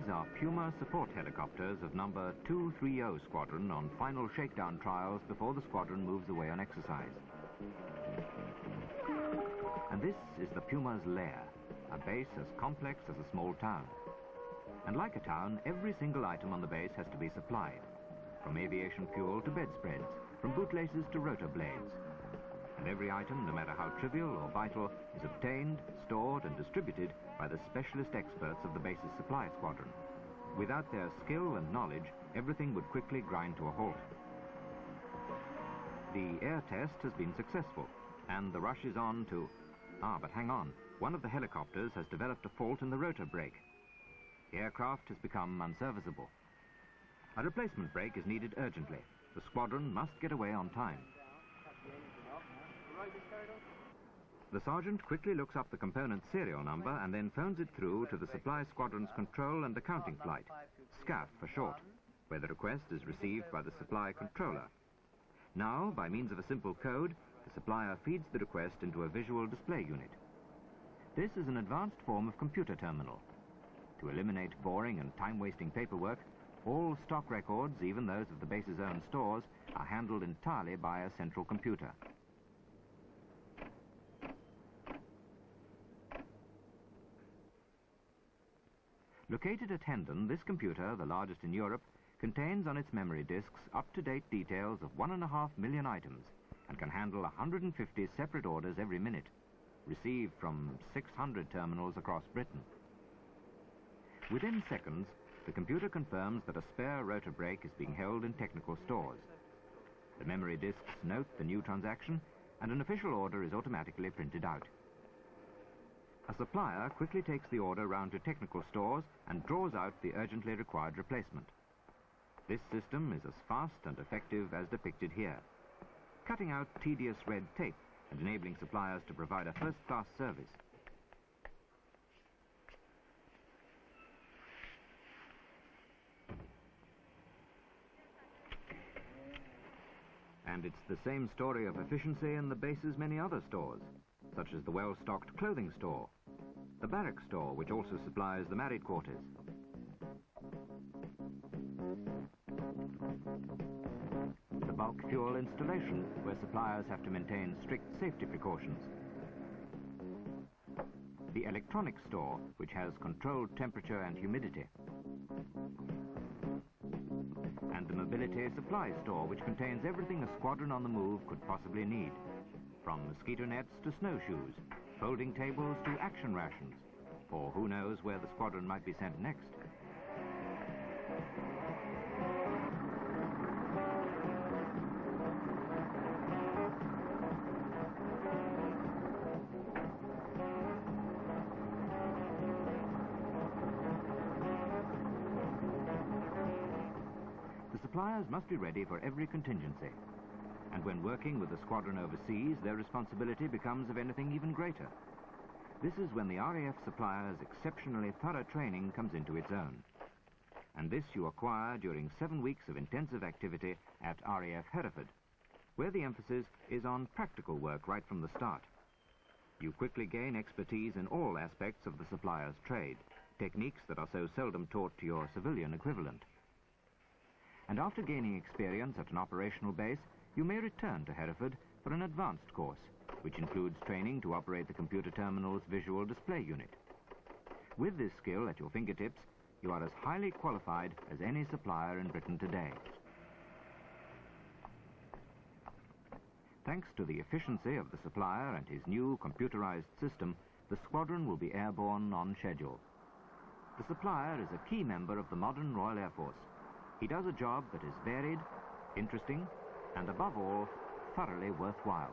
These are Puma support helicopters of number 230 Squadron on final shakedown trials before the squadron moves away on exercise. And this is the Puma's lair, a base as complex as a small town. And like a town, every single item on the base has to be supplied, from aviation fuel to bedspreads, from bootlaces to rotor blades. And every item, no matter how trivial or vital, is obtained, stored and distributed by the specialist experts of the base's supply squadron. Without their skill and knowledge, everything would quickly grind to a halt. The air test has been successful, and the rush is on to... but hang on. One of the helicopters has developed a fault in the rotor brake. The aircraft has become unserviceable. A replacement brake is needed urgently. The squadron must get away on time. The sergeant quickly looks up the component serial number and then phones it through to the supply squadron's control and accounting flight, SCAF for short, where the request is received by the supply controller. Now, by means of a simple code, the supplier feeds the request into a visual display unit. This is an advanced form of computer terminal. To eliminate boring and time-wasting paperwork, all stock records, even those of the base's own stores, are handled entirely by a central computer. Located at Hendon, this computer, the largest in Europe, contains on its memory disks up-to-date details of 1.5 million items and can handle 150 separate orders every minute, received from 600 terminals across Britain. Within seconds, the computer confirms that a spare rotor brake is being held in technical stores. The memory disks note the new transaction, and an official order is automatically printed out. A supplier quickly takes the order round to technical stores and draws out the urgently required replacement. This system is as fast and effective as depicted here, cutting out tedious red tape and enabling suppliers to provide a first-class service. And it's the same story of efficiency in the base's many other stores, such as the well-stocked clothing store, the barrack store, which also supplies the married quarters, the bulk fuel installation, where suppliers have to maintain strict safety precautions, the electronics store, which has controlled temperature and humidity, and the mobility supply store, which contains everything a squadron on the move could possibly need, from mosquito nets to snowshoes, folding tables to action rations, or who knows where the squadron might be sent next. The suppliers must be ready for every contingency, and when working with the squadron overseas, their responsibility becomes of anything even greater. This is when the RAF Supplies' exceptionally thorough training comes into its own. And this you acquire during 7 weeks of intensive activity at RAF Hereford, where the emphasis is on practical work right from the start. You quickly gain expertise in all aspects of the supplier's trade, techniques that are so seldom taught to your civilian equivalent. And after gaining experience at an operational base, you may return to Hereford for an advanced course, which includes training to operate the computer terminal's visual display unit. With this skill at your fingertips, you are as highly qualified as any supplier in Britain today. Thanks to the efficiency of the supplier and his new computerized system, the squadron will be airborne on schedule. The supplier is a key member of the modern Royal Air Force. He does a job that is varied, interesting, and above all, thoroughly worthwhile.